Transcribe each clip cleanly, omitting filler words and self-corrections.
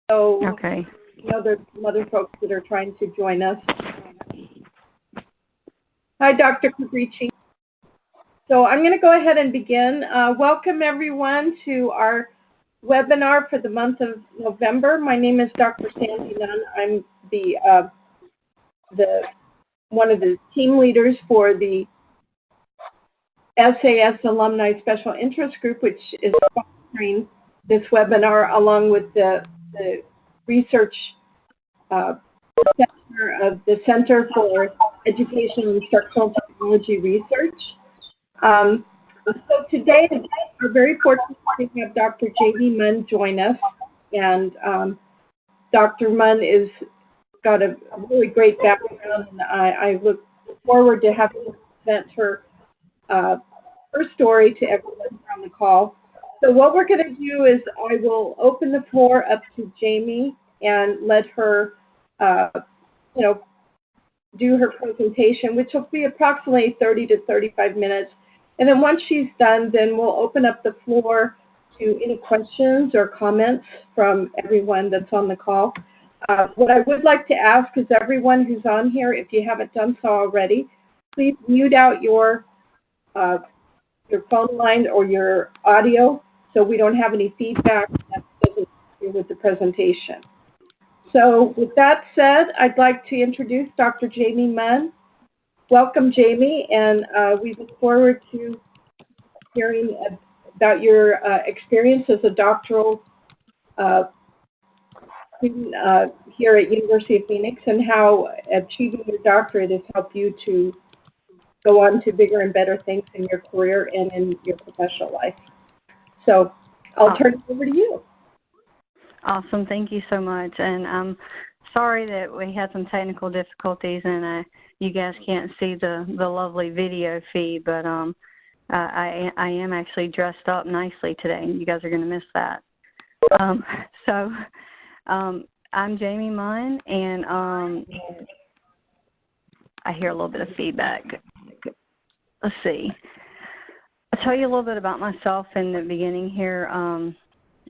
So, Okay. there's some other folks that are trying to join us. Hi, Dr. Cabrici. So I'm going to go ahead and begin. Welcome, everyone, to our webinar for the month of November. My name is Dr. Sandy Munn. I'm one of the team leaders for the SAS Alumni Special Interest Group, which is sponsoring this webinar along with the research center of the Center for Education and Instructional Technology Research. So today, we're very fortunate to have Dr. J.D. Munn join us, and Dr. Munn is got a really great background, and I look forward to having her present her story to everyone on the call. So what we're going to do is I will open the floor up to Jamie and let her, do her presentation, which will be approximately 30 to 35 minutes. And then once she's done, then we'll open up the floor to any questions or comments from everyone that's on the call. What I would like to ask is everyone who's on here, if you haven't done so already, please mute out your phone line or your audio so we don't have any feedback that doesn't interfere with the presentation. So with that said, I'd like to introduce Dr. Jamie Munn. Welcome, Jamie, and we look forward to hearing about your experience as a doctoral student here at University of Phoenix and how achieving your doctorate has helped you to go on to bigger and better things in your career and in your professional life. So I'll turn it over to you. Awesome. Thank you so much. And I'm sorry that we had some technical difficulties and you guys can't see the lovely video feed, but I am actually dressed up nicely today. You guys are going to miss that. I'm Jamie Munn, and I hear a little bit of feedback. Let's see. I'll tell you a little bit about myself in the beginning here.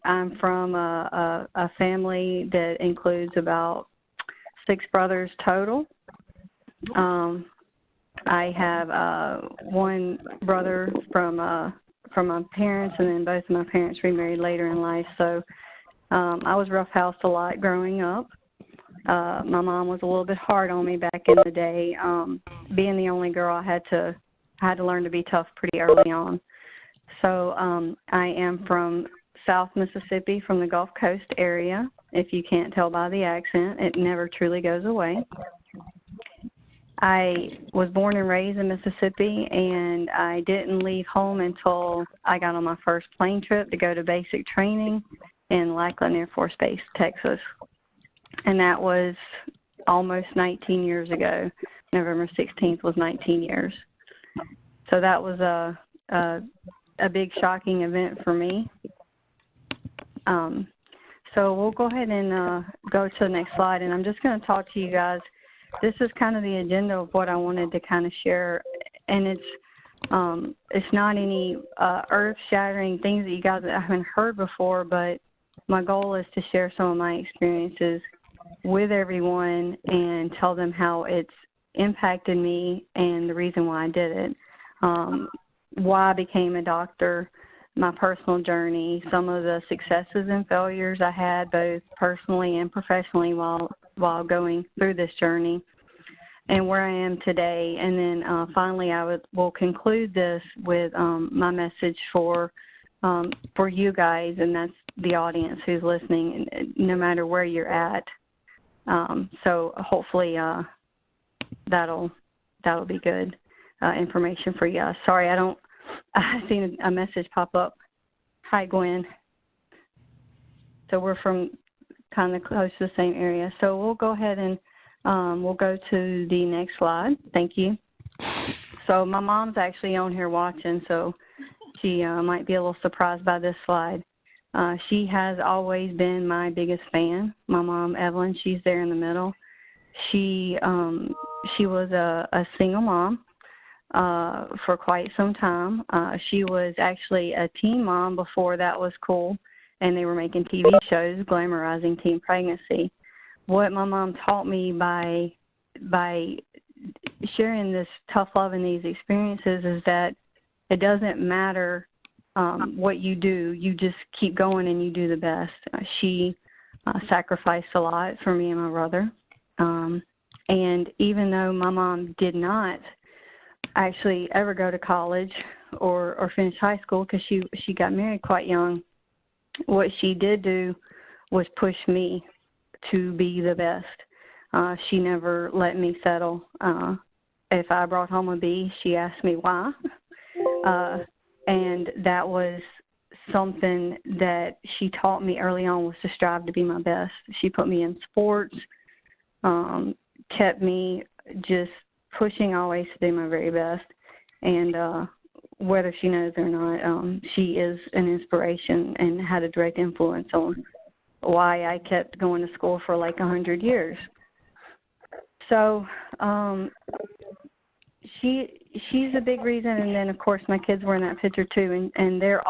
I'm from a family that includes about 6 brothers total. I have one brother from my parents, and then both of my parents remarried later in life. So I was roughhoused a lot growing up. My mom was a little bit hard on me back in the day. Being the only girl, I had to learn to be tough pretty early on. So I am from South Mississippi, from the Gulf Coast area. If you can't tell by the accent, it never truly goes away. I was born and raised in Mississippi, and I didn't leave home until I got on my first plane trip to go to basic training in Lackland Air Force Base, Texas. And that was almost 19 years ago. November 16th was 19 years. So that was a big shocking event for me. So we'll go ahead and go to the next slide, and I'm just going to talk to you guys. This is kind of the agenda of what I wanted to kind of share, and it's not any earth-shattering things that you guys haven't heard before, but my goal is to share some of my experiences with everyone and tell them how it's impacted me and the reason why I did it, why I became a doctor, my personal journey, some of the successes and failures I had both personally and professionally while going through this journey, and where I am today. And then finally will conclude this with my message for you guys, and that's the audience who's listening, no matter where you're at. So hopefully that'll be good information for you. Sorry, I seen a message pop up. Hi, Gwen. So we're from kind of close to the same area. So we'll go ahead and we'll go to the next slide. Thank you. So my mom's actually on here watching, so she might be a little surprised by this slide. She has always been my biggest fan. My mom, Evelyn, she's there in the middle. She was a single mom for quite some time. She was actually a teen mom before that was cool, and they were making TV shows glamorizing teen pregnancy. What my mom taught me by sharing this tough love and these experiences is that it doesn't matter what you do, you just keep going and you do the best. She sacrificed a lot for me and my brother. And even though my mom did not actually ever go to college or finish high school because she got married quite young, what she did do was push me to be the best. She never let me settle. If I brought home a B, she asked me why. And that was something that she taught me early on, was to strive to be my best. She put me in sports, kept me just pushing always to do my very best. And whether she knows or not, she is an inspiration and had a direct influence on why I kept going to school for like 100 years. So she's a big reason, and then, of course, my kids were in that picture too, and they're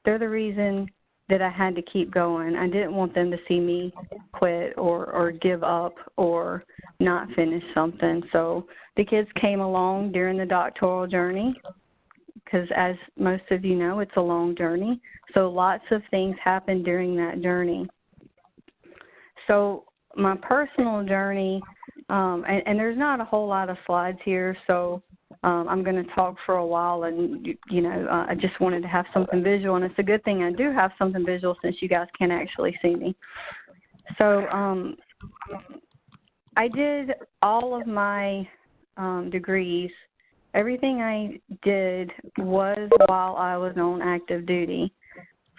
the reason that I had to keep going. I didn't want them to see me quit or give up or not finish something. So the kids came along during the doctoral journey because, as most of you know, it's a long journey. So lots of things happened during that journey. So my personal journey, and there's not a whole lot of slides here, so I'm going to talk for a while, and, I just wanted to have something visual, and it's a good thing I do have something visual since you guys can't actually see me. So I did all of my degrees. Everything I did was while I was on active duty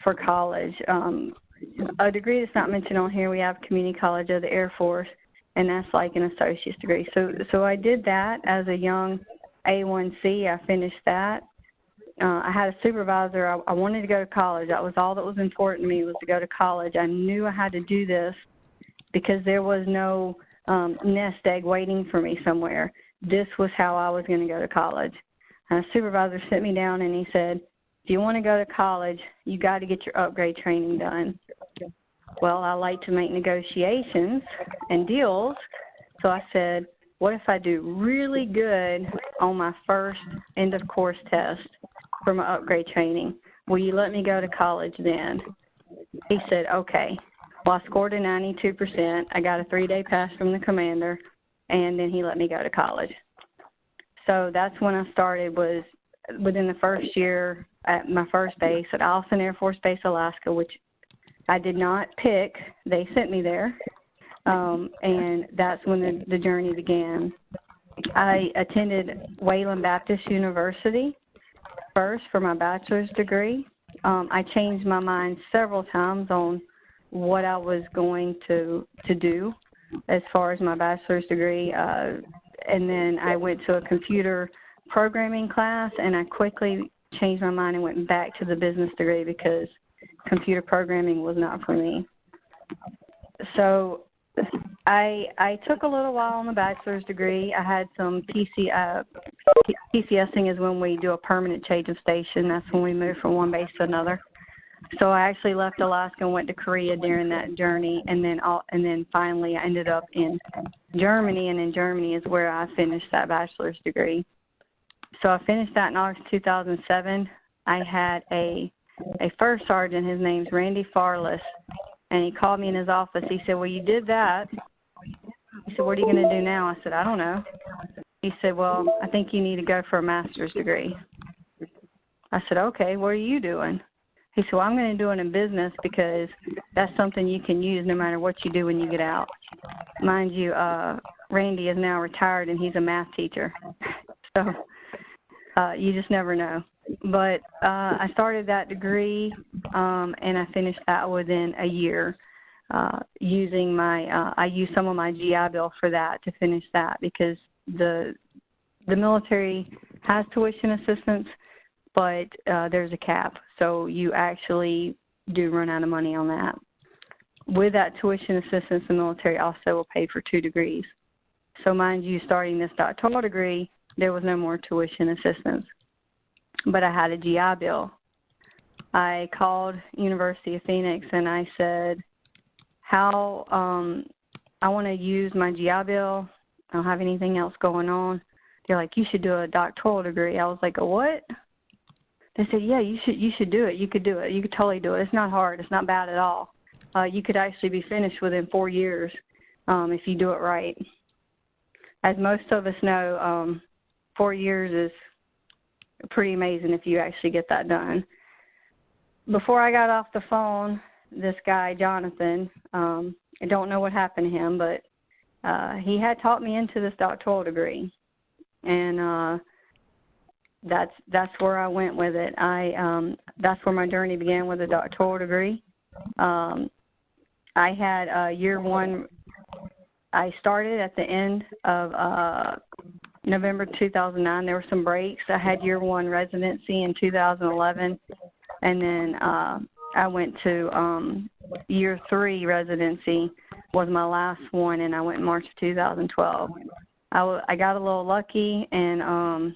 for college. A degree that's not mentioned on here, we have Community College of the Air Force, and that's like an associate's degree. So I did that as a young A1C. I finished that. I had a supervisor. I wanted to go to college. That was all that was important to me, was to go to college. I knew I had to do this because there was no nest egg waiting for me somewhere. This was how I was going to go to college. And a supervisor sat me down and he said, if you want to go to college, you got to get your upgrade training done. Well, I like to make negotiations and deals, so I said, what if I do really good on my first end-of-course test for my upgrade training? Will you let me go to college then? He said, okay. Well, I scored a 92%. I got a 3-day pass from the commander, and then he let me go to college. So that's when I started, was within the first year at my first base at Allison Air Force Base, Alaska, which I did not pick. They sent me there, and that's when the journey began. I attended Wayland Baptist University first for my bachelor's degree. I changed my mind several times on what I was going to do as far as my bachelor's degree, and then I went to a computer programming class, and I quickly changed my mind and went back to the business degree because computer programming was not for me. So I took a little while on the bachelor's degree. I had some PCSing is when we do a permanent change of station. That's when we move from one base to another. So I actually left Alaska and went to Korea during that journey, and then finally I ended up in Germany, and in Germany is where I finished that bachelor's degree. So I finished that in August 2007. I had a first sergeant, his name's Randy Farless, and he called me in his office. He said, well, you did that. He said, what are you going to do now? I said, I don't know. He said, well, I think you need to go for a master's degree. I said, okay, what are you doing? He said, well, I'm going to do it in business because that's something you can use no matter what you do when you get out. Mind you, Randy is now retired, and he's a math teacher. So you just never know. But I started that degree, and I finished that within a year using I used some of my GI Bill for that to finish that because the military has tuition assistance, but there's a cap. So you actually do run out of money on that. With that tuition assistance, the military also will pay for 2 degrees. So mind you, starting this doctoral degree, there was no more tuition assistance. But I had a GI Bill. I called University of Phoenix and I said, how I want to use my GI Bill. I don't have anything else going on. They're like, you should do a doctoral degree. I was like, a what? They said, yeah, you should do it. You could do it. You could totally do it. It's not hard. It's not bad at all. You could actually be finished within 4 years if you do it right. As most of us know, 4 years is pretty amazing if you actually get that done. Before I got off the phone, this guy, Jonathan, I don't know what happened to him, but he had taught me into this doctoral degree. And that's where I went with it. That's where my journey began, with a doctoral degree. I had year one. I started at the end of November 2009. There were some breaks. I had year one residency in 2011, and then I went to year three residency was my last one, and I went in March of 2012. I got a little lucky and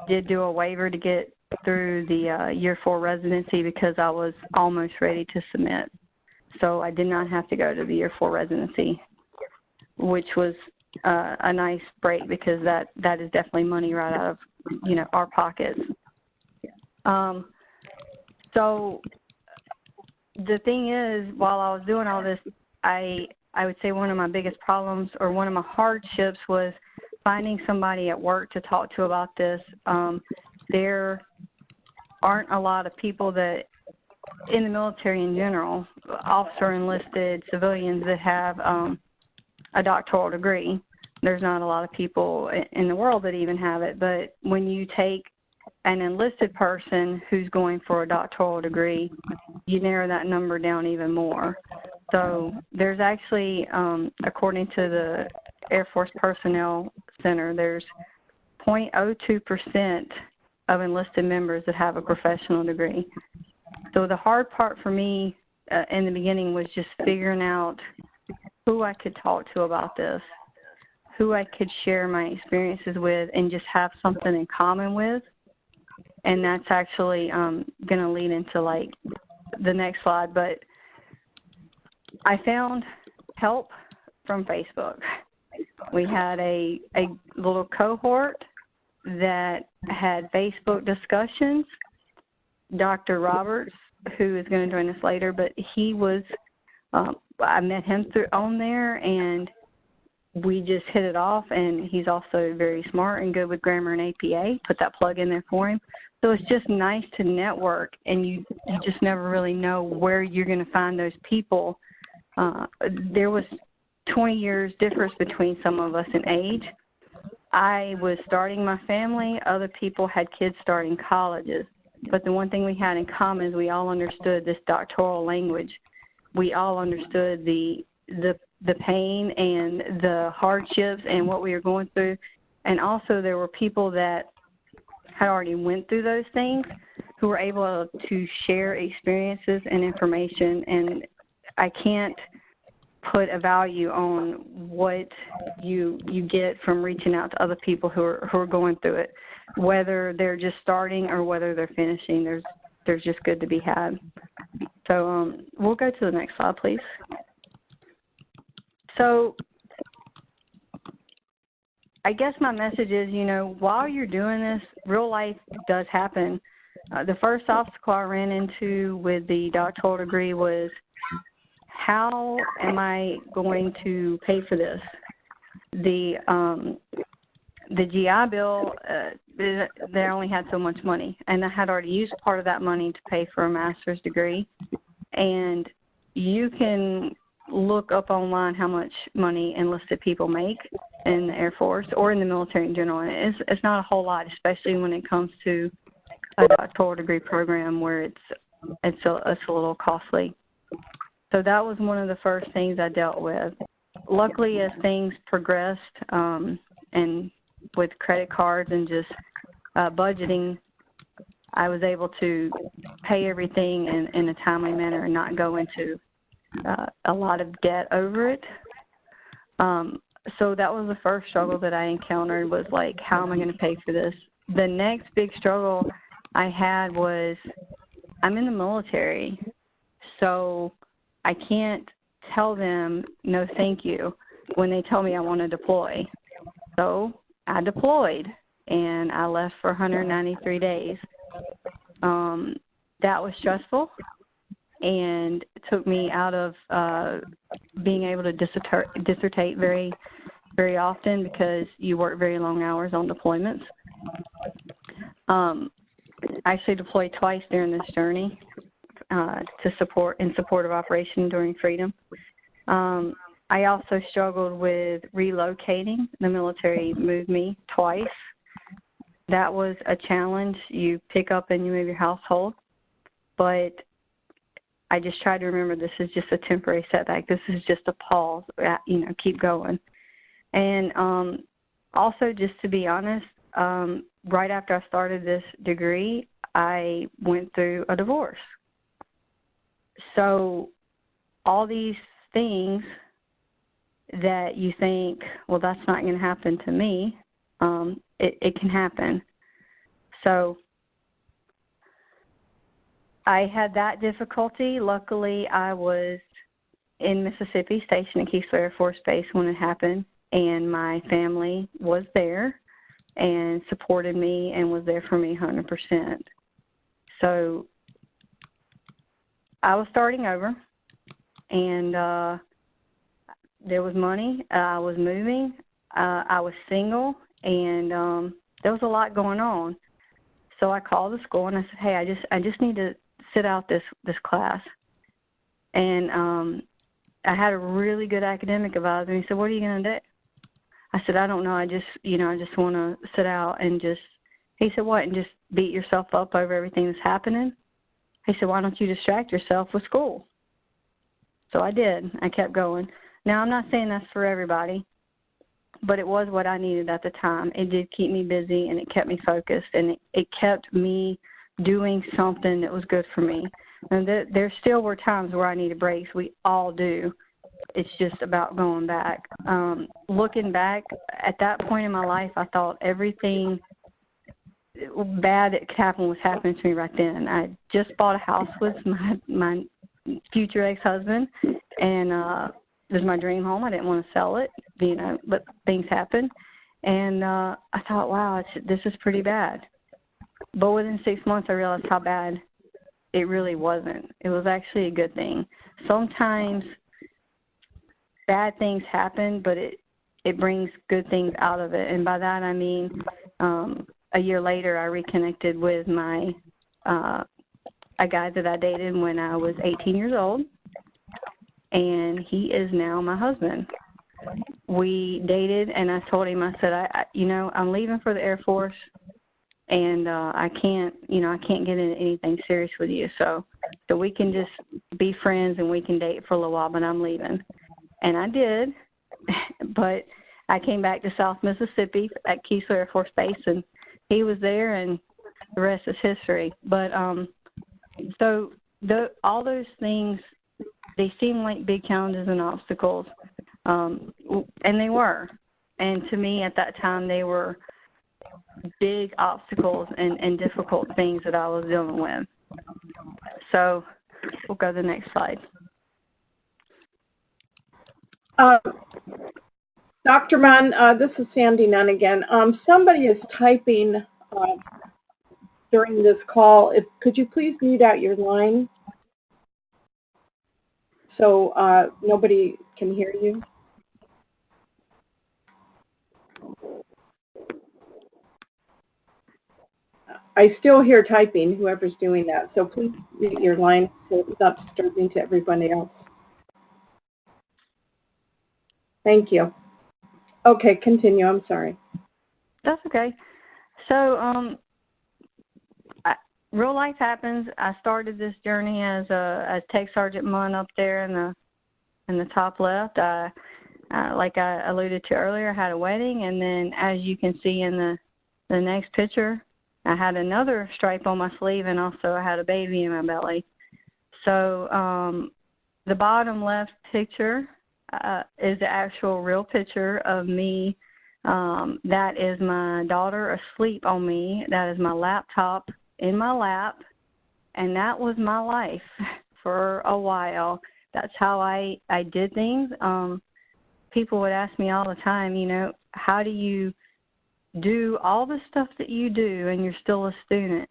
did do a waiver to get through the year four residency because I was almost ready to submit. So I did not have to go to the year four residency, which was a nice break because that is definitely money right out of, our pockets. So the thing is, while I was doing all this, I would say one of my biggest problems or one of my hardships was finding somebody at work to talk to about this. There aren't a lot of people that, in the military in general, officer enlisted civilians that have a doctoral degree. There's not a lot of people in the world that even have it. But when you take an enlisted person who's going for a doctoral degree, you narrow that number down even more. So there's actually, according to the Air Force Personnel Center, there's 0.02% of enlisted members that have a professional degree. So the hard part for me in the beginning was just figuring out who I could talk to about this, who I could share my experiences with and just have something in common with. And that's actually going to lead into, like, the next slide. But I found help from Facebook. We had a little cohort that had Facebook discussions. Dr. Roberts, who is going to join us later, but he was, I met him on there, and we just hit it off, and he's also very smart and good with grammar and APA. Put that plug in there for him. So it's just nice to network, and you just never really know where you're going to find those people. There was 20 years difference between some of us in age. I was starting my family. Other people had kids starting colleges. But the one thing we had in common is we all understood this doctoral language. We all understood the pain and the hardships and what we were going through. And also there were people that had already went through those things who were able to share experiences and information. And I can't put a value on what you get from reaching out to other people who are going through it, whether they're just starting or whether they're finishing. There's just good to be had. So we'll go to the next slide, please. So I guess my message is, while you're doing this, real life does happen. The first obstacle I ran into with the doctoral degree was, how am I going to pay for this? The GI Bill, they only had so much money, and I had already used part of that money to pay for a master's degree. And you can look up online how much money enlisted people make in the Air Force or in the military in general. And it's not a whole lot, especially when it comes to a doctoral degree program where it's a little costly. So that was one of the first things I dealt with. Luckily, as things progressed, and with credit cards and just budgeting, I was able to pay everything in a timely manner and not go into a lot of debt over it. So that was the first struggle that I encountered, was like, how am I going to pay for this? The next big struggle I had was I'm in the military, so I can't tell them no thank you when they tell me I want to deploy. So I deployed, and I left for 193 days. That was stressful, and it took me out of being able to dissertate very, very often because you work very long hours on deployments. I actually deployed twice during this journey in support of Operation Enduring Freedom. I also struggled with relocating. The military moved me twice. That was a challenge. You pick up and you move your household. But I just tried to remember this is just a temporary setback. This is just a pause. Keep going. And also, just to be honest, right after I started this degree, I went through a divorce. So all these things that you think, well, that's not going to happen to me, it can happen. So I had that difficulty. Luckily, I was in Mississippi, stationed at Keesler Air Force Base when it happened, and my family was there and supported me and was there for me 100%. So I was starting over, and there was money. I was moving. I was single, and there was a lot going on. So I called the school and I said, "Hey, I just need to sit out this class." And I had a really good academic advisor. And he said, "What are you going to do?" I said, "I don't know. I just want to sit out and just." He said, "What? And just beat yourself up over everything that's happening?" He said, "Why don't you distract yourself with school?" So I did. I kept going. Now, I'm not saying that's for everybody, but it was what I needed at the time. It did keep me busy, and it kept me focused, and it kept me doing something that was good for me. And there still were times where I needed breaks. We all do. It's just about going back. Looking back, at that point in my life, I thought everything bad that could happen was happening to me right then. I just bought a house with my future ex-husband, and it was my dream home. I didn't want to sell it, but things happened. And I thought, wow, this is pretty bad. But within 6 months, I realized how bad it really wasn't. It was actually a good thing. Sometimes bad things happen, but it brings good things out of it. And by that, I mean a year later, I reconnected with a guy that I dated when I was 18 years old, and he is now my husband. We dated, and I told him, I said, I'm leaving for the Air Force, and I can't get into anything serious with you, so we can just be friends and we can date for a little while, but I'm leaving. And I did, but I came back to South Mississippi at Keesler Air Force Base, and he was there, and the rest is history. But so all those things, they seem like big challenges and obstacles, and they were. And to me at that time, they were big obstacles and difficult things that I was dealing with. So we'll go to the next slide. Dr. Munn, this is Sandy Nunn again. Somebody is typing during this call. Could you please mute out your line so nobody can hear you? I still hear typing, whoever's doing that. So please mute your line so it's not disturbing to everybody else. Thank you. Okay, continue. I'm sorry. That's okay. So real life happens. I started this journey as Tech Sergeant Munn up there in the top left. Like I alluded to earlier, I had a wedding, and then as you can see in the next picture, I had another stripe on my sleeve, and also I had a baby in my belly. So the bottom left picture is the actual real picture of me. That is my daughter asleep on me. That is my laptop in my lap, And that was my life for a while. That's how I did things. People would ask me all the time, you know, how do you do all the stuff that you do and you're still a student?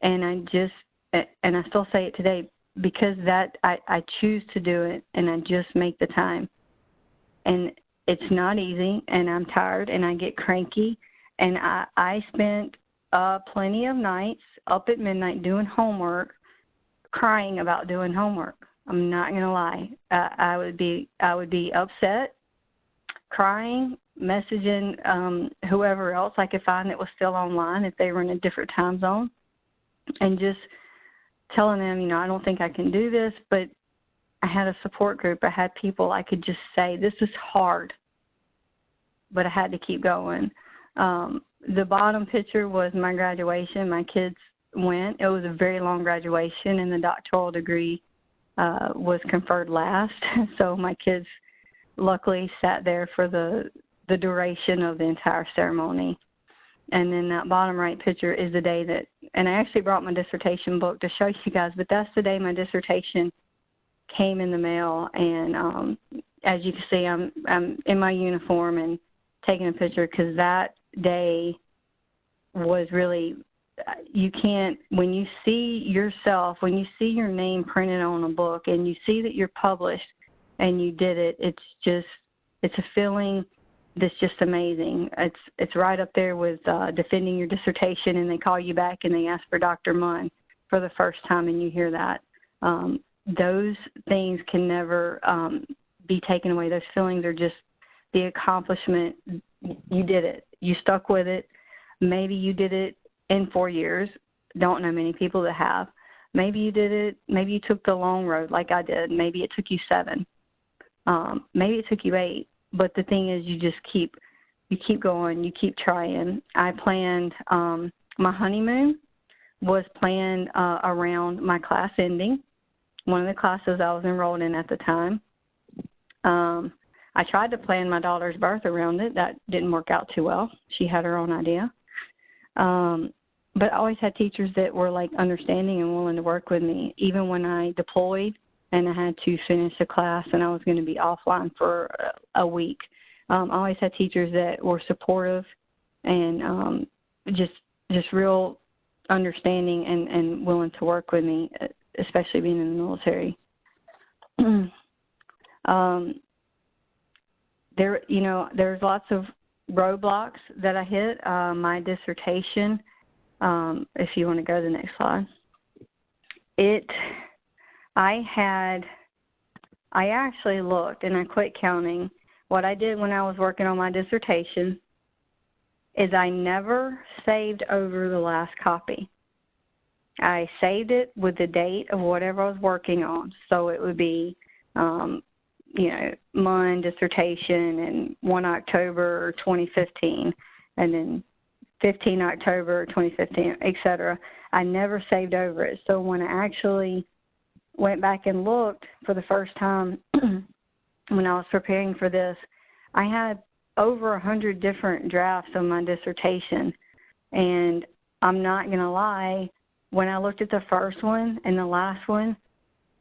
And I still say it today, because that I choose to do it, and I just make the time. And it's not easy, and I'm tired, and I get cranky. And I spent plenty of nights up at midnight doing homework, crying about doing homework. I'm not going to lie. I would be upset, crying, messaging whoever else I could find that was still online if they were in a different time zone, and just telling them, you know, I don't think I can do this. But I had a support group. I had people I could just say, this is hard, but I had to keep going. The bottom picture was my graduation. My kids went. It was a very long graduation, and the doctoral degree was conferred last. So my kids luckily sat there for the duration of the entire ceremony. And then that bottom right picture is the day that, and I actually brought my dissertation book to show you guys, but that's the day my dissertation came in the mail. And as you can see, I'm in my uniform and taking a picture, because that day was really, you can't, when you see yourself, when you see your name printed on a book and you see that you're published and you did it, it's a feeling that's just amazing. It's right up there with defending your dissertation, and they call you back and they ask for Dr. Munn for the first time, and you hear that. Those things can never be taken away. Those feelings are just the accomplishment. You did it. You stuck with it. Maybe you did it in 4 years. Don't know many people that have. Maybe you did it. Maybe you took the long road like I did. Maybe it took you 7. Maybe it took you 8. But the thing is, you keep going. You keep trying. I planned, my honeymoon was planned around my class ending, one of the classes I was enrolled in at the time. I tried to plan my daughter's birth around it. That didn't work out too well. She had her own idea. But I always had teachers that were like understanding and willing to work with me, even when I deployed and I had to finish a class and I was going to be offline for a week. I always had teachers that were supportive and just real understanding and willing to work with me, especially being in the military. There's lots of roadblocks that I hit. My dissertation, if you want to go to the next slide, I actually looked, and I quit counting. What I did when I was working on my dissertation is I never saved over the last copy. I saved it with the date of whatever I was working on. So it would be, Munn dissertation and 1 October 2015, and then 15 October 2015, et cetera. I never saved over it. So when I actually went back and looked for the first time when I was preparing for this, I had over 100 different drafts of my dissertation. And I'm not going to lie, when I looked at the first one and the last one,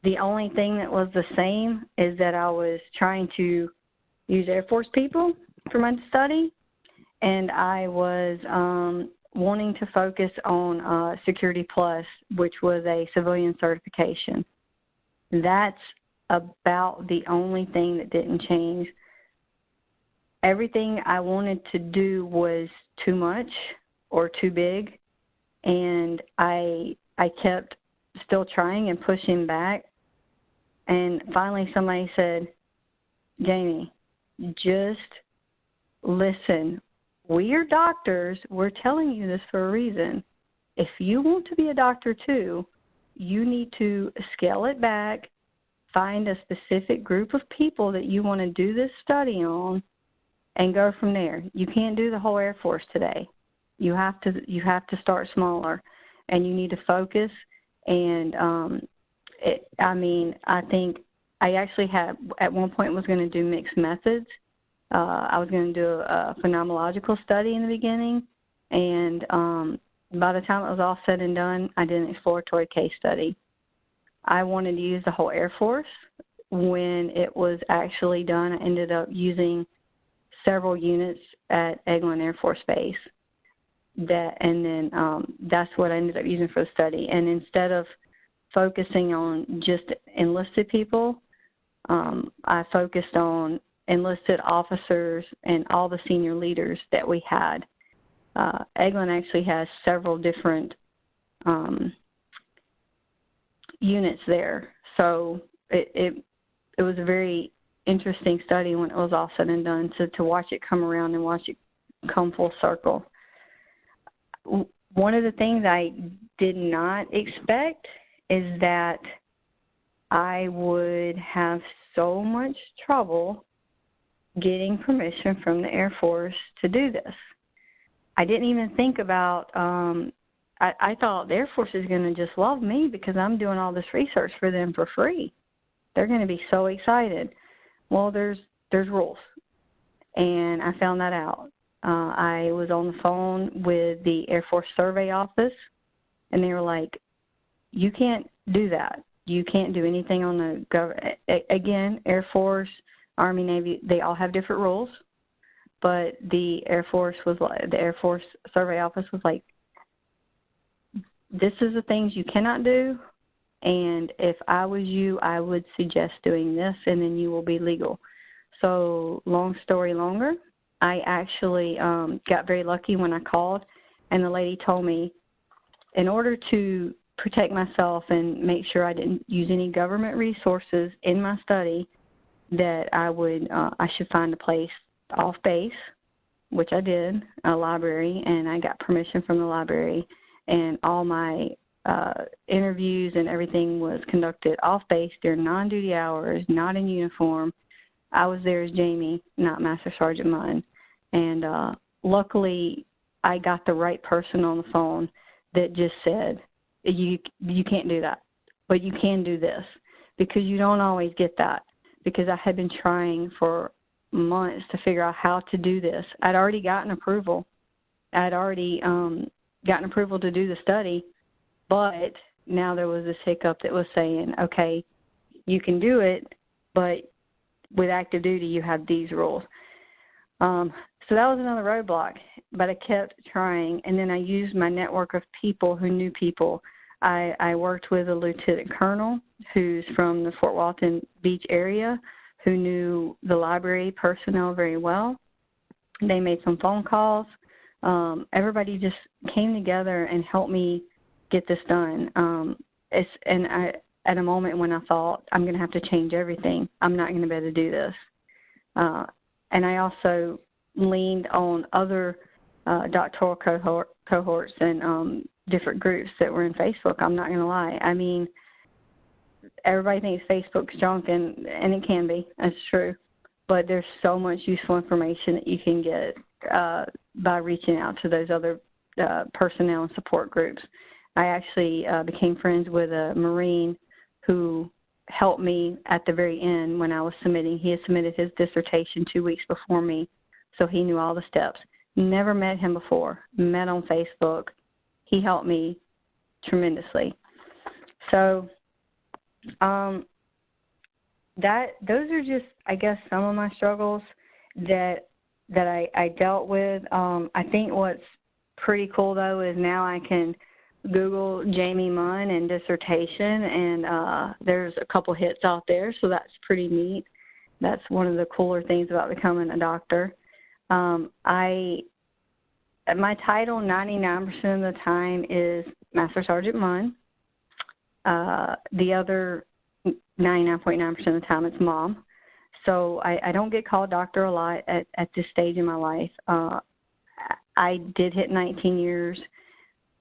the only thing that was the same is that I was trying to use Air Force people for my study, and I was wanting to focus on Security Plus, which was a civilian certification. That's about the only thing that didn't change. Everything I wanted to do was too much or too big, and I kept still trying and pushing back. And finally somebody said, Jamie, just listen. We are doctors. We're telling you this for a reason. If you want to be a doctor too, you need to scale it back, find a specific group of people that you want to do this study on, and go from there. You can't do the whole Air Force today. You have to start smaller, and you need to focus. And I think I actually had at one point was going to do mixed methods. I was going to do a phenomenological study in the beginning, and by the time it was all said and done, I did an exploratory case study. I wanted to use the whole Air Force. When it was actually done, I ended up using several units at Eglin Air Force Base. That's what I ended up using for the study. And instead of focusing on just enlisted people, I focused on enlisted officers and all the senior leaders that we had. Eglin actually has several different units there. So it was a very interesting study when it was all said and done, to watch it come around and watch it come full circle. One of the things I did not expect is that I would have so much trouble getting permission from the Air Force to do this. I didn't even think about, I thought the Air Force is going to just love me because I'm doing all this research for them for free. They're going to be so excited. Well, there's rules, and I found that out. I was on the phone with the Air Force Survey Office, and they were like, you can't do that. You can't do anything on the government. Again, Air Force, Army, Navy, they all have different rules, but the Air Force Survey Office was like, this is the things you cannot do, and if I was you, I would suggest doing this, and then you will be legal. So long story longer, I actually got very lucky when I called, and the lady told me, in order to protect myself and make sure I didn't use any government resources in my study, that I should find a place off base, which I did, a library, and I got permission from the library, and all my interviews and everything was conducted off base during non-duty hours, not in uniform. I was there as Jamie, not Master Sergeant Munn. And luckily, I got the right person on the phone that just said, you can't do that, but you can do this, because you don't always get that, because I had been trying for months to figure out how to do this. I'd already gotten approval. I'd already gotten approval to do the study, but now there was this hiccup that was saying, okay, you can do it, but with active duty, you have these rules. So that was another roadblock, but I kept trying, and then I used my network of people who knew people. I worked with a lieutenant colonel who's from the Fort Walton Beach area, who knew the library personnel very well. They made some phone calls. Everybody just came together and helped me get this done. At a moment when I thought, I'm going to have to change everything. I'm not going to be able to do this. And I also leaned on other doctoral cohorts and different groups that were in Facebook. I'm not going to lie. I mean, everybody thinks Facebook's junk, and it can be. That's true. But there's so much useful information that you can get by reaching out to those other personnel and support groups. I actually became friends with a Marine who helped me at the very end when I was submitting. He had submitted his dissertation 2 weeks before me, so he knew all the steps. Never met him before, met on Facebook. He helped me tremendously. So those are just, I guess, some of my struggles that I dealt with. I think what's pretty cool, though, is now I can Google Jamie Munn and dissertation, and there's a couple hits out there, so that's pretty neat. That's one of the cooler things about becoming a doctor. My title 99% of the time is Master Sergeant Munn. The other 99.9% of the time it's Mom. So I don't get called doctor a lot at this stage in my life. I did hit 19 years.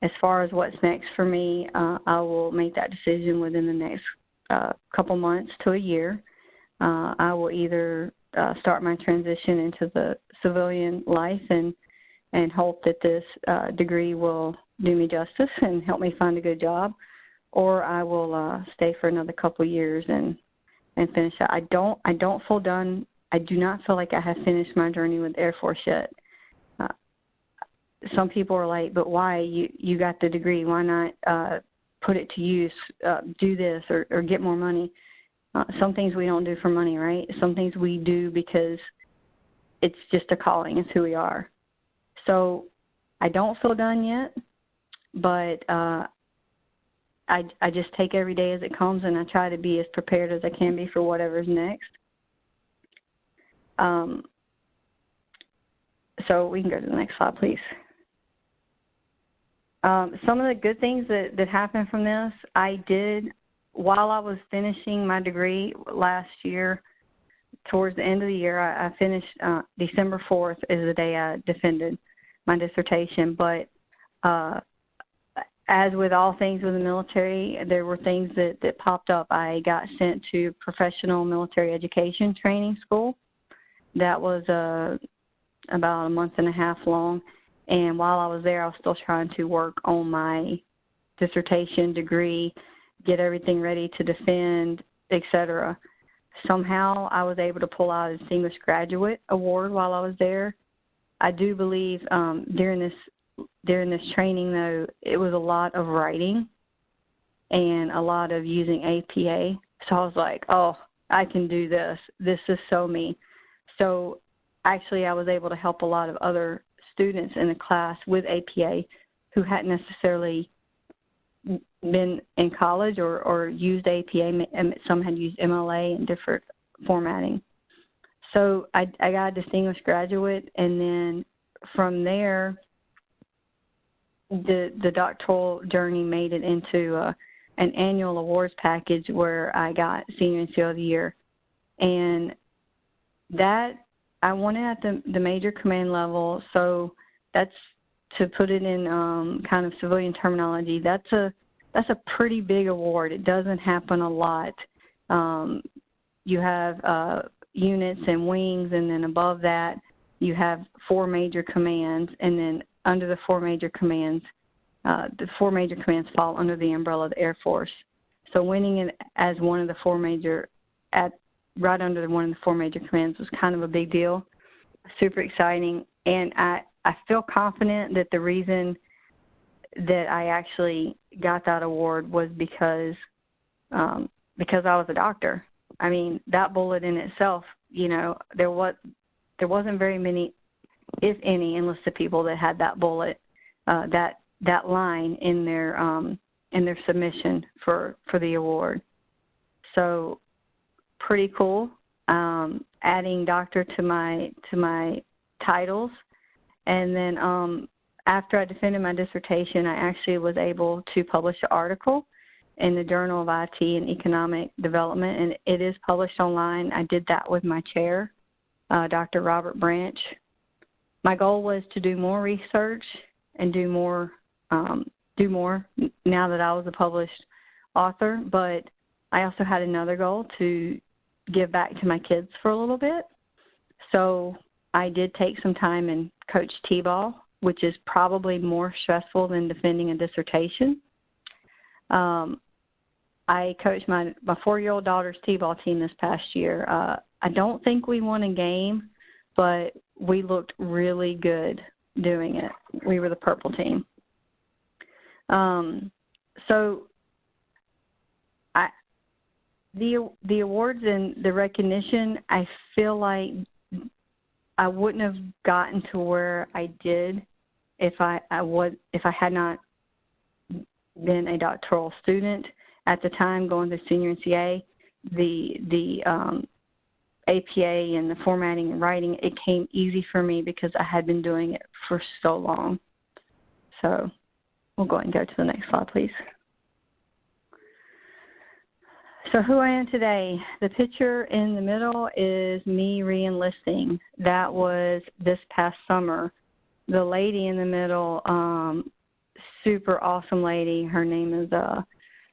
As far as what's next for me, I will make that decision within the next couple months to a year. I will either start my transition into the civilian life and hope that this degree will do me justice and help me find a good job, or I will stay for another couple years and finish out. I don't feel done. I do not feel like I have finished my journey with Air Force yet. some people are like, but why? You got the degree. Why not put it to use, do this or get more money? Some things we don't do for money, right? Some things we do because it's just a calling. It's who we are. So I don't feel done yet, but I just take every day as it comes, and I try to be as prepared as I can be for whatever's next. So we can go to the next slide, please. Some of the good things that happened from this, I did while I was finishing my degree last year. Towards the end of the year, I finished December 4th is the day I defended my dissertation. But as with all things with the military, there were things that popped up. I got sent to professional military education training school. That was about a month and a half long. And while I was there, I was still trying to work on my dissertation degree, get everything ready to defend, etc. Somehow I was able to pull out a Distinguished Graduate Award while I was there. I do believe during this training, though, it was a lot of writing and a lot of using APA. So I was like, oh, I can do this. This is so me. So actually I was able to help a lot of other students in the class with APA who hadn't necessarily been in college or used APA, and some had used MLA and different formatting. So I got a Distinguished Graduate, and then from there, the doctoral journey made it into an annual awards package where I got Senior NCO of the Year. And that I won it at the major command level, so that's, to put it in kind of civilian terminology, that's a pretty big award. It doesn't happen a lot. You have units and wings, and then above that you have 4 major commands, and then under the 4 major commands, the 4 major commands fall under the umbrella of the Air Force. So winning it as one of the 4 major, right under one of the 4 major commands was kind of a big deal, super exciting. And I feel confident that the reason that I actually got that award was because I was a doctor. I mean, that bullet in itself, you know, there wasn't very many, if any, enlisted people that had that bullet, that line in their submission for the award. So pretty cool. Adding doctor to my titles, and then after I defended my dissertation, I actually was able to publish an article in the Journal of IT and Economic Development, and it is published online. I did that with my chair, Dr. Robert Branch. My goal was to do more research and do more now that I was a published author, but I also had another goal to give back to my kids for a little bit. So I did take some time and coach T-ball, which is probably more stressful than defending a dissertation. I coached my 4-year-old daughter's T-ball team this past year. I don't think we won a game, but we looked really good doing it. We were the purple team. So the awards and the recognition, I feel like I wouldn't have gotten to where I did if I had not been a doctoral student at the time going to senior NCA. The APA and the formatting and writing, it came easy for me because I had been doing it for so long. So we'll go ahead and go to the next slide, please. So who I am today, the picture in the middle is me re-enlisting. That was this past summer. The lady in the middle, super awesome lady, her name is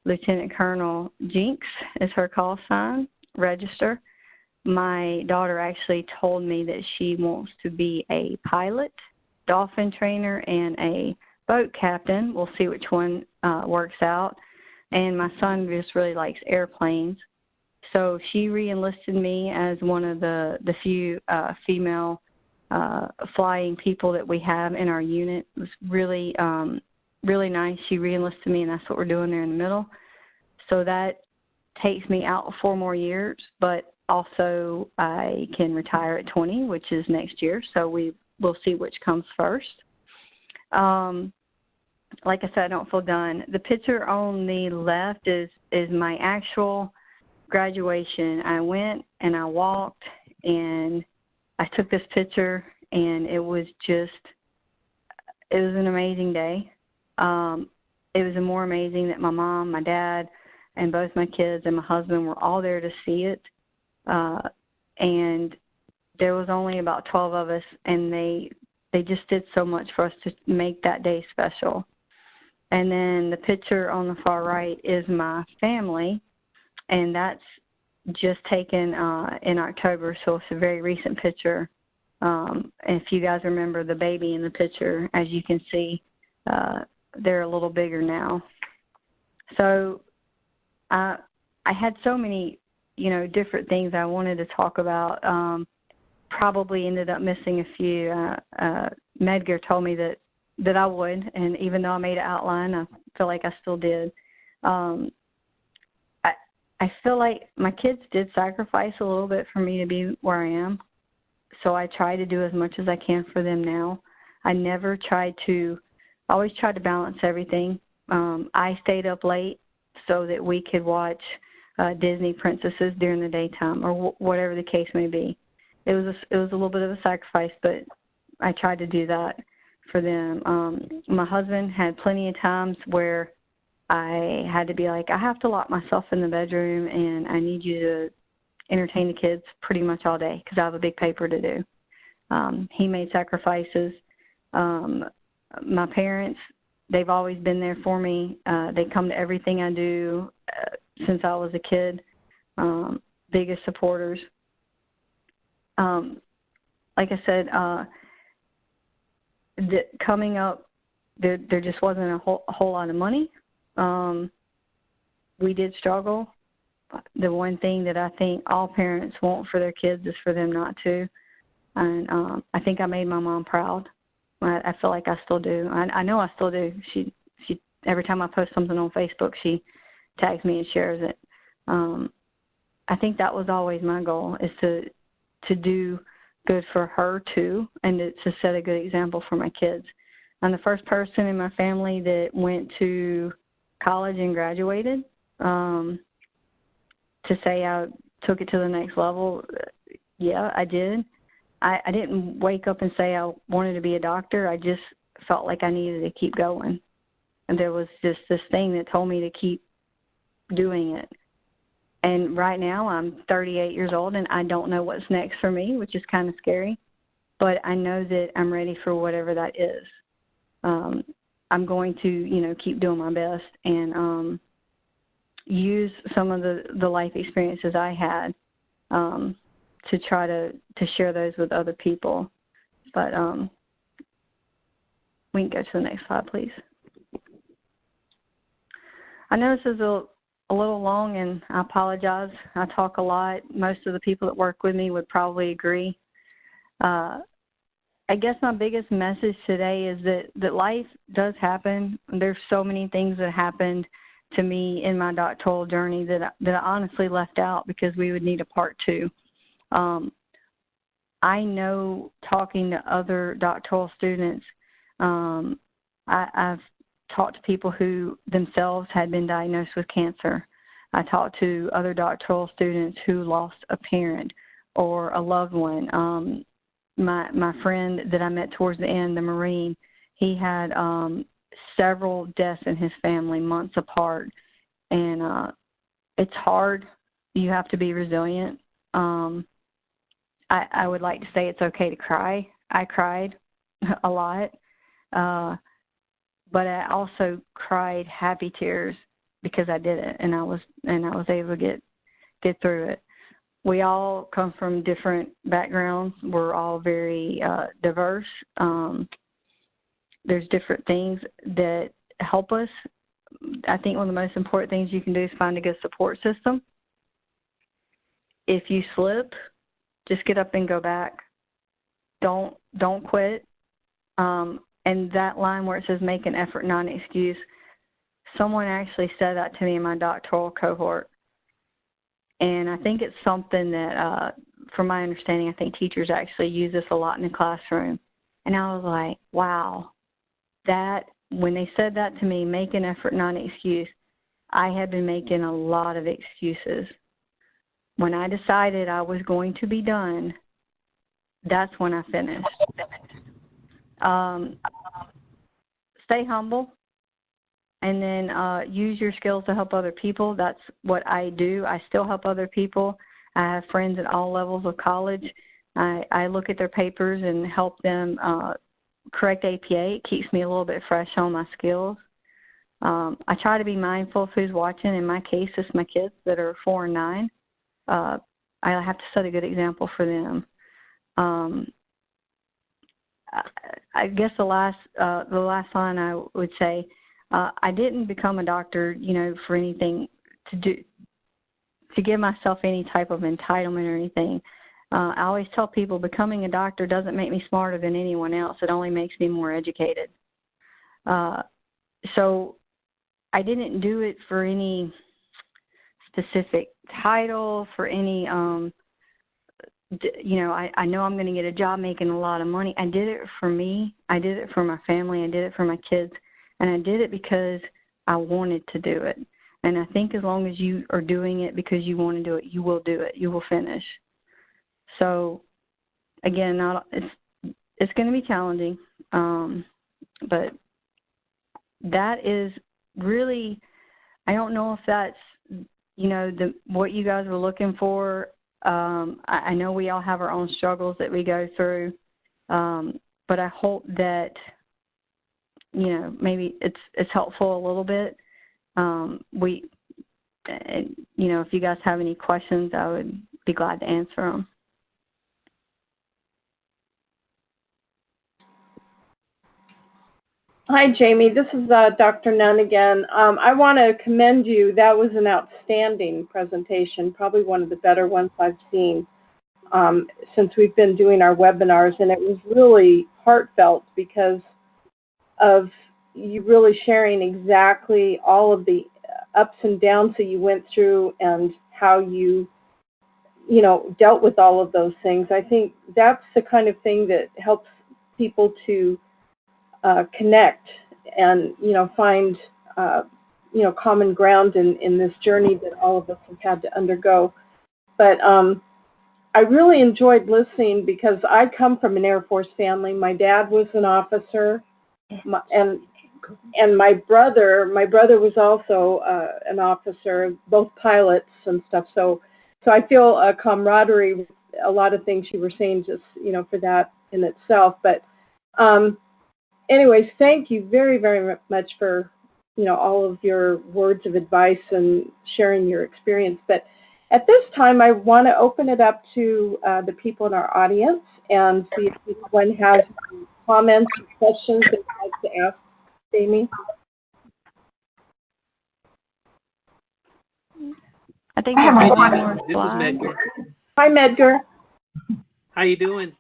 Lieutenant Colonel Jinx is her call sign, register. My daughter actually told me that she wants to be a pilot, dolphin trainer, and a boat captain. We'll see which one works out. And my son just really likes airplanes. So she re-enlisted me as one of the few female flying people that we have in our unit. It was really, really nice. She re-enlisted me, and that's what we're doing there in the middle. So that takes me out 4 more years, but also I can retire at 20, which is next year. So we'll see which comes first. Like I said, I don't feel done. The picture on the left is my actual graduation. I went and I walked and I took this picture, and it was an amazing day. It was more amazing that my mom, my dad, and both my kids and my husband were all there to see it. And there was only about 12 of us, and they just did so much for us to make that day special. And then the picture on the far right is my family, and that's just taken in October, so it's a very recent picture. If you guys remember the baby in the picture, as you can see, they're a little bigger now. So I had so many, different things I wanted to talk about. Probably ended up missing a few. Medgar told me that I would, and even though I made an outline, I feel like I still did. I feel like my kids did sacrifice a little bit for me to be where I am, so I try to do as much as I can for them now. I always tried to balance everything. I stayed up late so that we could watch Disney princesses during the daytime, or whatever the case may be. It was a little bit of a sacrifice, but I tried to do that for them. My husband had plenty of times where I had to be like, I have to lock myself in the bedroom, and I need you to entertain the kids pretty much all day because I have a big paper to do. He made sacrifices. My parents, they've always been there for me. They come to everything I do since I was a kid, biggest supporters. Like I said, coming up, there just wasn't a whole lot of money. We did struggle. The one thing that I think all parents want for their kids is for them not to. And I think I made my mom proud. I feel like I still do. I know I still do. She every time I post something on Facebook, she tags me and shares it. I think that was always my goal, is to do good for her too, and to set a good example for my kids. I'm the first person in my family that went to college and graduated. To say I took it to the next level, yeah, I did. I didn't wake up and say I wanted to be a doctor. I just felt like I needed to keep going. And there was just this thing that told me to keep doing it. And right now I'm 38 years old, and I don't know what's next for me, which is kind of scary. But I know that I'm ready for whatever that is. I'm going to, keep doing my best and use some of the life experiences I had to try to share those with other people. But we can go to the next slide, please. I know this is a little long, and I apologize. I talk a lot. Most of the people that work with me would probably agree. I guess my biggest message today is that life does happen. There's so many things that happened to me in my doctoral journey that I honestly left out because we would need a part 2. I know, talking to other doctoral students, I've talked to people who themselves had been diagnosed with cancer. I talked to other doctoral students who lost a parent or a loved one. My friend that I met towards the end, the Marine, he had several deaths in his family months apart. And it's hard. You have to be resilient. I would like to say it's okay to cry. I cried a lot. But I also cried happy tears because I did it, and I was able to get through it. We all come from different backgrounds. We're all very diverse. There's different things that help us. I think one of the most important things you can do is find a good support system. If you slip, just get up and go back. don't quit. And that line where it says make an effort, not an excuse, someone actually said that to me in my doctoral cohort. And I think it's something that, from my understanding, I think teachers actually use this a lot in the classroom. And I was like, wow, that, when they said that to me, make an effort, not an excuse, I had been making a lot of excuses. When I decided I was going to be done, that's when I finished. Stay humble, and then use your skills to help other people. That's what I do. I still help other people. I have friends at all levels of college. I look at their papers and help them correct APA. It keeps me a little bit fresh on my skills. I try to be mindful of who's watching. In my case, it's my kids that are 4 and 9. I have to set a good example for them. I guess the last line I would say, I didn't become a doctor, for anything to give myself any type of entitlement or anything. I always tell people becoming a doctor doesn't make me smarter than anyone else. It only makes me more educated. So I didn't do it for any specific title, for any, I know I'm going to get a job making a lot of money. I did it for me. I did it for my family. I did it for my kids. And I did it because I wanted to do it. And I think as long as you are doing it because you want to do it, you will do it. You will finish. So, again, it's going to be challenging. But that is really, I don't know if that's, what you guys were looking for. I know we all have our own struggles that we go through, but I hope that, maybe it's helpful a little bit. If you guys have any questions, I would be glad to answer them. Hi, Jamie. This is Dr. Nunn again. I want to commend you. That was an outstanding presentation, probably one of the better ones I've seen since we've been doing our webinars, and it was really heartfelt because of you really sharing exactly all of the ups and downs that you went through and how you dealt with all of those things. I think that's the kind of thing that helps people to connect and, find, common ground in this journey that all of us have had to undergo. But I really enjoyed listening because I come from an Air Force family. My dad was an officer, and my brother was also an officer, both pilots and stuff. So I feel a camaraderie with a lot of things you were saying, just, for that in itself. But anyways, thank you very, very much for, all of your words of advice and sharing your experience. But at this time, I want to open it up to the people in our audience and see if anyone has comments or questions they'd like to ask Jamie. I think I have one more This is slide. Medgar. Hi, Medgar. How you doing?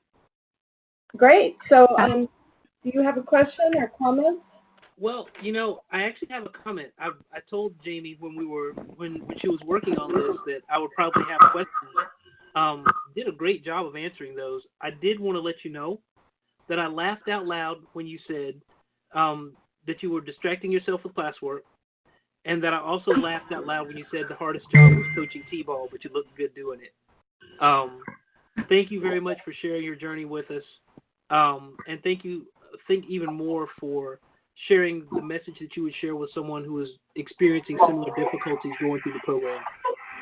Great. So do you have a question or comment? Well, I actually have a comment. I told Jamie when she was working on this that I would probably have questions. Did a great job of answering those. I did want to let you know that I laughed out loud when you said that you were distracting yourself with classwork, and that I also laughed out loud when you said the hardest job was coaching T-ball, but you looked good doing it. Thank you very much for sharing your journey with us, and think even more for sharing the message that you would share with someone who is experiencing similar difficulties going through the program,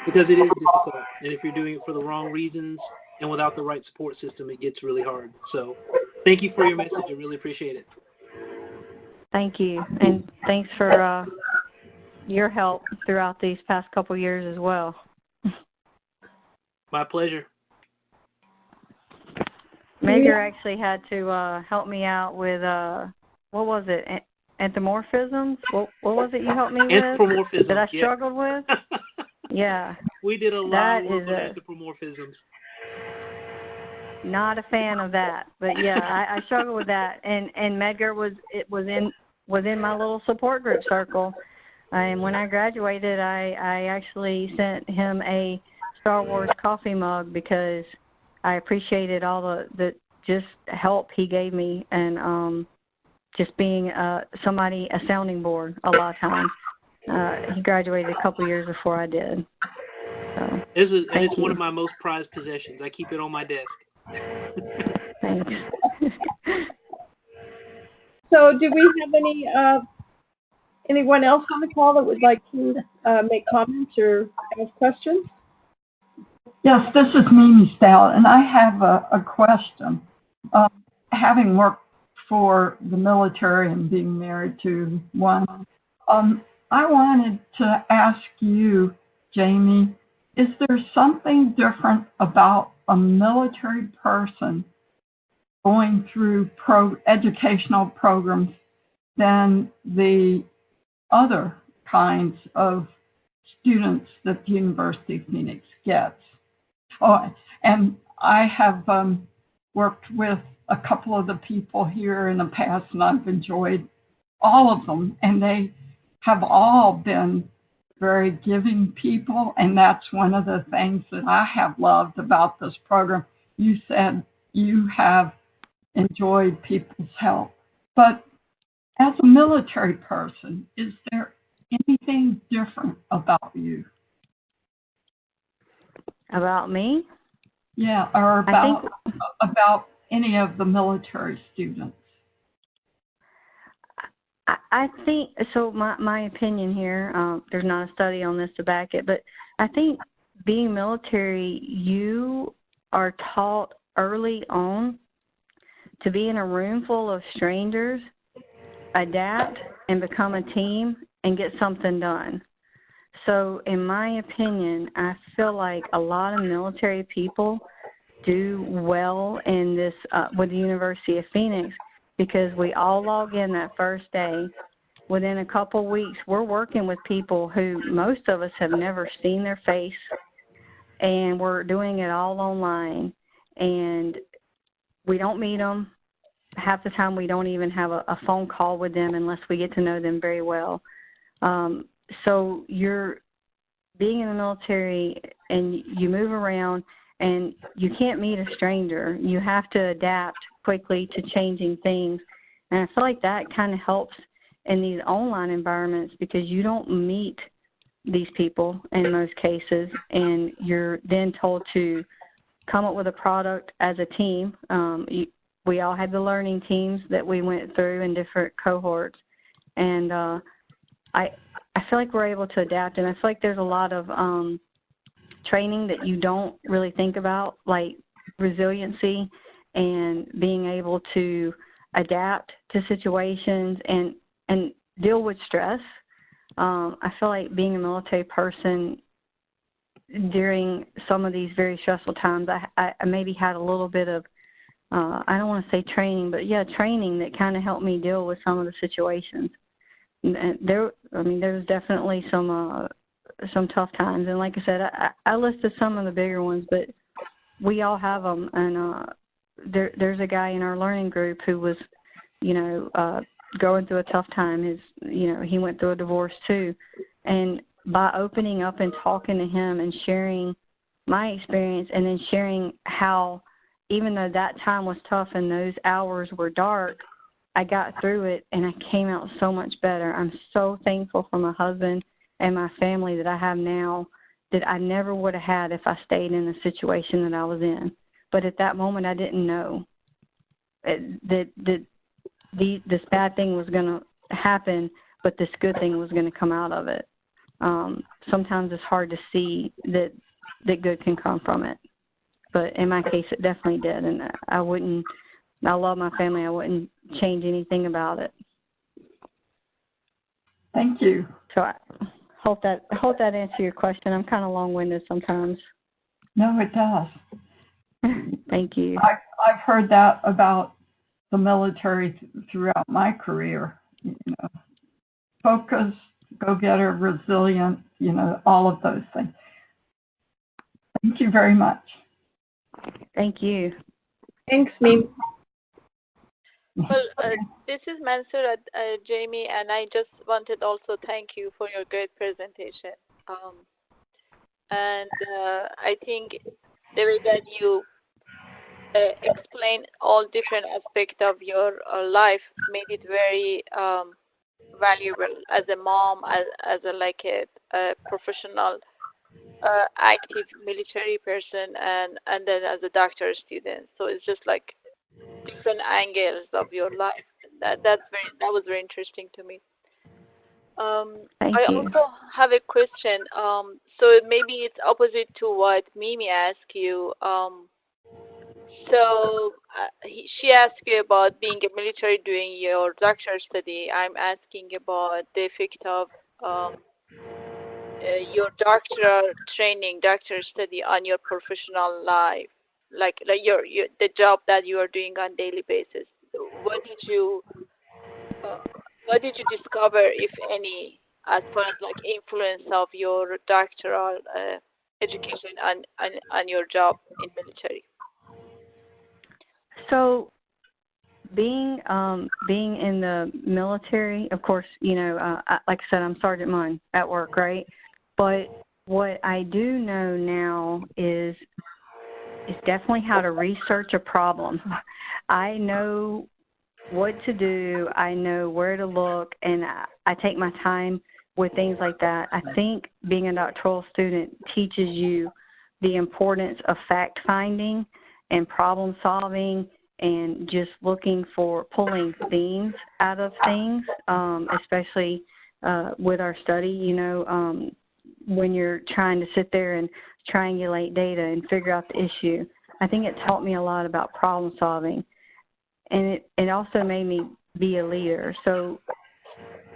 because it is difficult, and if you're doing it for the wrong reasons and without the right support system, it gets really hard. So thank you for your message. I really appreciate it. Thank you, and thanks for your help throughout these past couple years as well. My pleasure. Medgar actually had to help me out with, what was it, anthropomorphisms? What was it you helped me with? Anthropomorphisms. That I struggled with? Yeah. We did a lot of work on anthropomorphisms. not a fan of that. But yeah, I struggle with that. And Medgar was in my little support group circle. And when I graduated, I actually sent him a Star Wars coffee mug because I appreciated all the just help he gave me, and just being a sounding board a lot of times. He graduated a couple years before I did. So, it's one of my most prized possessions. I keep it on my desk. Thanks. So do we have anyone else on the call that would like to make comments or ask questions? Yes, this is Mimi Stout, and I have a question. Having worked for the military and being married to one, I wanted to ask you, Jamie, is there something different about a military person going through educational programs than the other kinds of students that the University of Phoenix gets? Oh, and I have worked with a couple of the people here in the past, and I've enjoyed all of them, and they have all been very giving people, and that's one of the things that I have loved about this program. You said you have enjoyed people's help, but as a military person, is there anything different about you? About me? Yeah, or about any of the military students? I think, so my opinion here, there's not a study on this to back it, but I think being military, you are taught early on to be in a room full of strangers, adapt, and become a team and get something done. So in my opinion, I feel like a lot of military people do well in this with the University of Phoenix, because we all log in that first day. Within a couple weeks, we're working with people who most of us have never seen their face, and we're doing it all online, and we don't meet them. Half the time we don't even have a phone call with them unless we get to know them very well. So you're being in the military and you move around and you can't meet a stranger. You have to adapt quickly to changing things. And I feel like that kind of helps in these online environments, because you don't meet these people in most cases, and you're then told to come up with a product as a team. We all had the learning teams that we went through in different cohorts, and I feel like we're able to adapt, and I feel like there's a lot of training that you don't really think about, like resiliency and being able to adapt to situations and deal with stress. I feel like being a military person during some of these very stressful times, I maybe had a little bit of, I don't want to say training, but yeah, training that kind of helped me deal with some of the situations. And there was definitely some tough times, and like I said, I listed some of the bigger ones, but we all have them. And there's a guy in our learning group who was, going through a tough time. He went through a divorce too, and by opening up and talking to him and sharing my experience, and then sharing how, even though that time was tough and those hours were dark, I got through it and I came out so much better. I'm so thankful for my husband and my family that I have now that I never would have had if I stayed in the situation that I was in. But at that moment, I didn't know that this bad thing was going to happen, but this good thing was going to come out of it. Sometimes it's hard to see that good can come from it. But in my case, it definitely did. And I love my family. I wouldn't change anything about it. Thank you. So I hope that answers your question. I'm kind of long-winded sometimes. No, it does. Thank you. I've heard that about the military throughout my career. Focus, go-getter, resilient, all of those things. Thank you very much. Thank you. Thanks, Mimi. Well, this is Mansoor, Jamie, and I just wanted also thank you for your great presentation. And I think the way that you explain all different aspects of your life made it very valuable as a mom, as a professional, active military person, and then as a doctor student. So it's just like different angles of your life. That was very interesting to me. Thank I you. also have a question. So maybe it's opposite to what Mimi asked you. She asked you about being a military doing your doctoral study. I'm asking about the effect of your doctoral training, doctoral study on your professional life, like your the job that you are doing on daily basis. What did you discover, if any, as far as like influence of your doctoral education on your job in military? So being in the military, of course, like I said, I'm Sergeant Munn at work, right? But what I do know now is definitely how to research a problem. I know what to do. I know where to look, and I take my time with things like that. I think being a doctoral student teaches you the importance of fact-finding and problem-solving and just looking for pulling themes out of things, especially with our study, when you're trying to sit there and triangulate data and figure out the issue. I think it taught me a lot about problem solving, and it also made me be a leader. So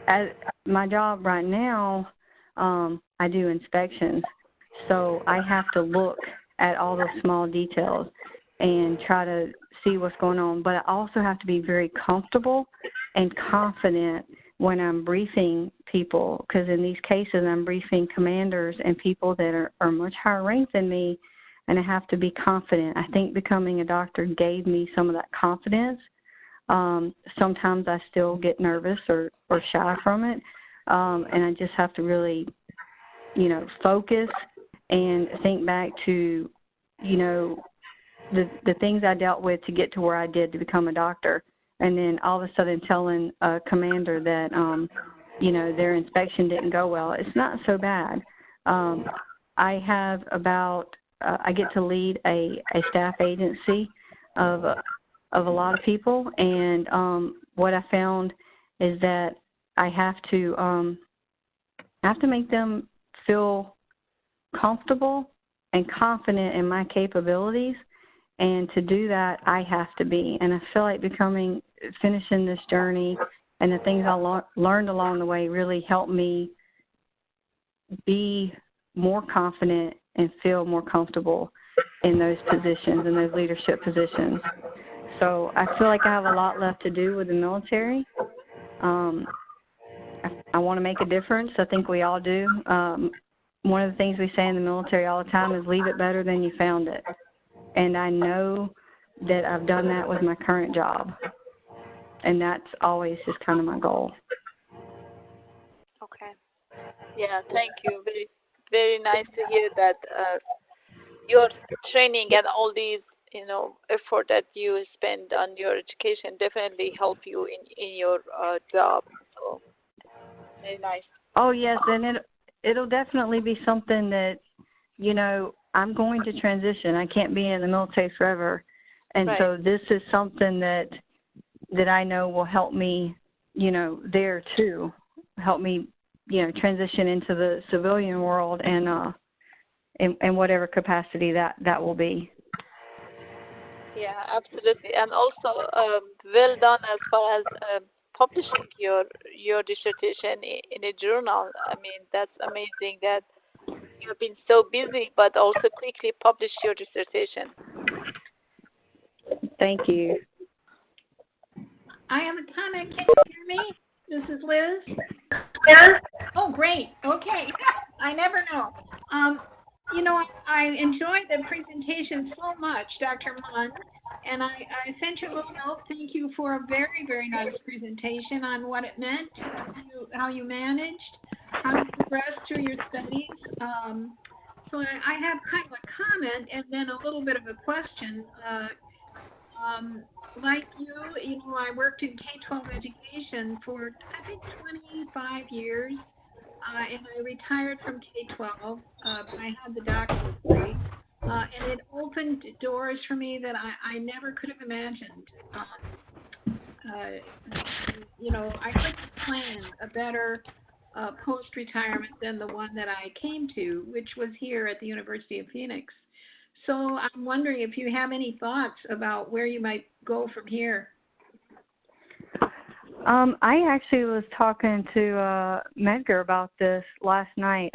at my job right now, I do inspections, so I have to look at all those small details and try to see what's going on. But I also have to be very comfortable and confident when I'm briefing people, because in these cases I'm briefing commanders and people that are much higher ranked than me, and I have to be confident. I think becoming a doctor gave me some of that confidence. Sometimes I still get nervous or shy from it, and I just have to really, focus and think back to, the things I dealt with to get to where I did to become a doctor, and then all of a sudden telling a commander that, their inspection didn't go well. It's not so bad. I have I get to lead a staff agency of a lot of people, and what I found is that I have to make them feel comfortable and confident in my capabilities, and to do that, I have to be. And I feel like finishing this journey and the things I learned along the way really helped me be more confident and feel more comfortable in those positions, in those leadership positions. So I feel like I have a lot left to do with the military. I want to make a difference. I think we all do. One of the things we say in the military all the time is leave it better than you found it. And I know that I've done that with my current job. And that's always just kind of my goal. Okay. Yeah, thank you. Very, very nice to hear that your training and all these, effort that you spend on your education definitely help you in your job. So, very nice. Oh, yes, and it'll definitely be something that, I'm going to transition. I can't be in the military forever. And right. So this is something that I know will help me, there too, help me, transition into the civilian world and in whatever capacity that will be. Yeah, absolutely. And also, well done as far as publishing your dissertation in a journal. I mean, that's amazing that you've been so busy, but also quickly published your dissertation. Thank you. I have a comment. Can you hear me? This is Liz. Yeah. Oh, great. Okay. I never know. I enjoyed the presentation so much, Dr. Munn, and I sent you a little note. Thank you for a very, very nice presentation on what it meant, how you managed, how you progressed through your studies. So I have kind of a comment and then a little bit of a question. Like you know, I worked in K-12 education for, I think, 25 years, and I retired from K-12. I had the doctorate degree, and it opened doors for me that I never could have imagined. You know, I couldn't plan a better post-retirement than the one that I came to, which was here at the University of Phoenix. So I'm wondering if you have any thoughts about where you might go from here. I actually was talking to Medgar about this last night.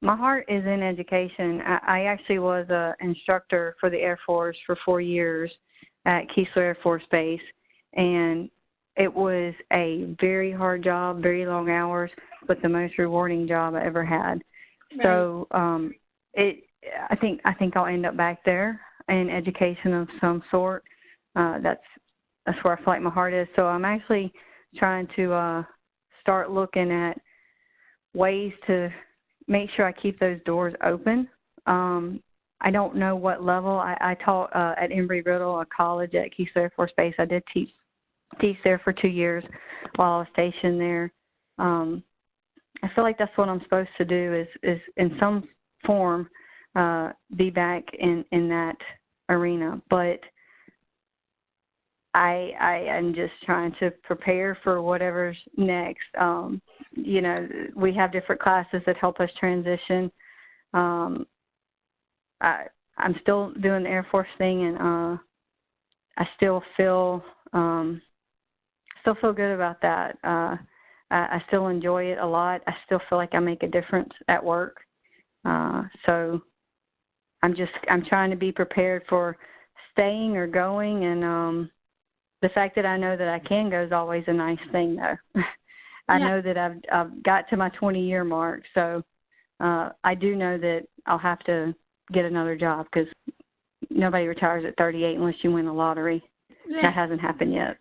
My heart is in education. I actually was an instructor for the Air Force for 4 years at Keesler Air Force Base, and it was a very hard job, very long hours, but the most rewarding job I ever had. Right. So I think I'll end up back there in education of some sort. That's where I feel like my heart is. So I'm actually trying to start looking at ways to make sure I keep those doors open. I don't know what level. I taught at Embry-Riddle, a college at Keesler Air Force Base. I did teach there for 2 years while I was stationed there. I feel like that's what I'm supposed to do is in some form be back in that arena. But I am just trying to prepare for whatever's next. You know, we have different classes that help us transition. I'm still doing the Air Force thing, and I still feel good about that. I still enjoy it a lot. I still feel like I make a difference at work. So I'm trying to be prepared for staying or going, and the fact that I know that I can go is always a nice thing, though. I know that I've got to my 20-year mark, so I do know that I'll have to get another job because nobody retires at 38 unless you win the lottery. Yeah. That hasn't happened yet.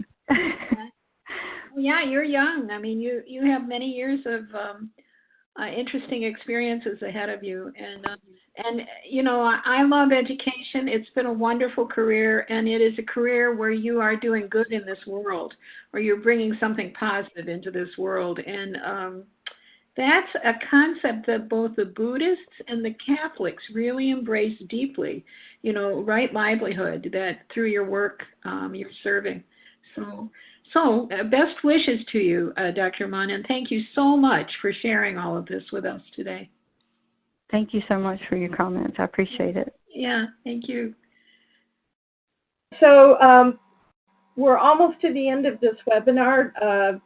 Yeah, you're young. I mean, you have many years of interesting experiences ahead of you, and you know, I love education. It's been a wonderful career, and it is a career where you are doing good in this world, where you're bringing something positive into this world, and that's a concept that both the Buddhists and the Catholics really embrace deeply. You know, right livelihood, that through your work you're serving. So best wishes to you, Dr. Munn, and thank you so much for sharing all of this with us today. Thank you so much for your comments. I appreciate it. Yeah, thank you. So we're almost to the end of this webinar.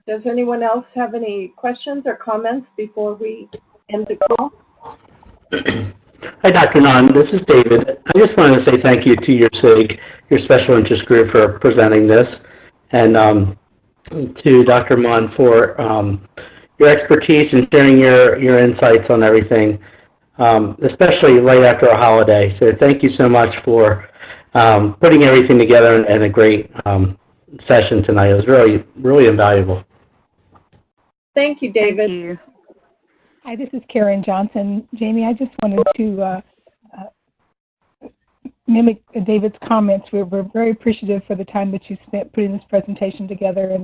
Does anyone else have any questions or comments before we end the call? Hi, Dr. Munn. This is David. I just wanted to say thank you to your SIG, your special interest group, for presenting this, and to Dr. Munn for your expertise and sharing your insights on everything, especially right after a holiday. So thank you so much for putting everything together in a great session tonight. It was really, really invaluable. Thank you, David. Thank you. Hi, this is Karen Johnson. Jamie, I just wanted to mimic David's comments. We're very appreciative for the time that you spent putting this presentation together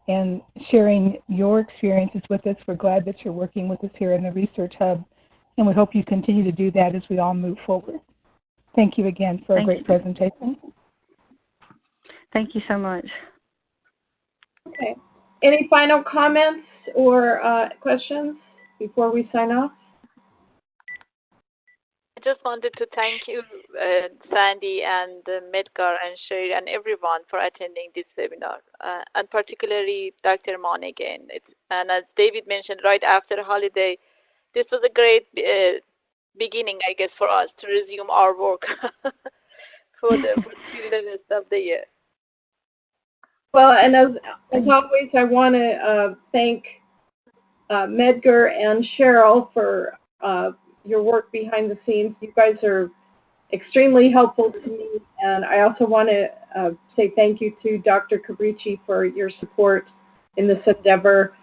and sharing your experiences with us. We're glad that you're working with us here in the Research Hub, and we hope you continue to do that as we all move forward. Thank you again for a great presentation. Thank you so much. Okay. Any final comments or questions before we sign off? I just wanted to thank you, Sandy and Medgar and Sherry and everyone for attending this webinar, and particularly Dr. Munn again. And as David mentioned, right after the holiday, this was a great beginning, I guess, for us to resume our work for the rest of the year. Well, and as always, I want to thank Medgar and Cheryl for your work behind the scenes. You guys are extremely helpful to me. And I also want to say thank you to Dr. Cabrici for your support in this endeavor.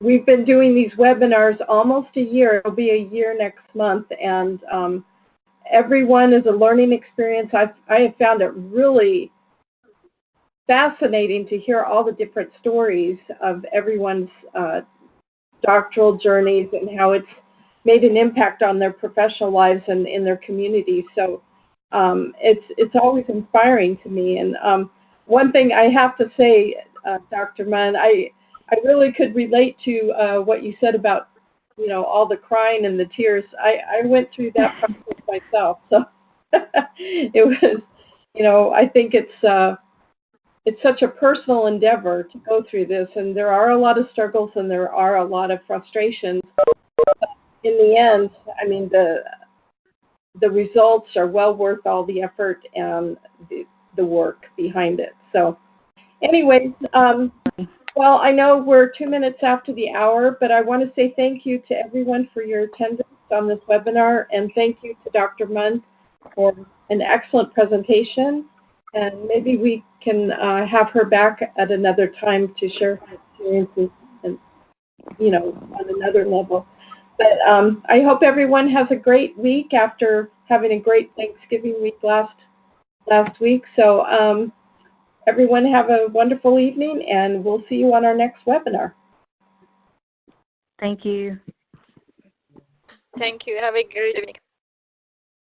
We've been doing these webinars almost a year. It'll be a year next month, and everyone is a learning experience. I have found it really fascinating to hear all the different stories of everyone's doctoral journeys and how it's made an impact on their professional lives and in their communities. So it's always inspiring to me. And one thing I have to say, Dr. Munn, I really could relate to what you said about, you know, all the crying and the tears. I went through that process myself. So it was, you know, I think it's such a personal endeavor to go through this, and there are a lot of struggles and there are a lot of frustrations. In the end, I mean, the results are well worth all the effort and the work behind it. So anyways, well, I know we're 2 minutes after the hour, but I want to say thank you to everyone for your attendance on this webinar, and thank you to Dr. Munn for an excellent presentation. And maybe we can have her back at another time to share her experiences and, you know, on another level. But I hope everyone has a great week after having a great Thanksgiving week last week. So everyone have a wonderful evening, and we'll see you on our next webinar. Thank you. Thank you. Have a great evening.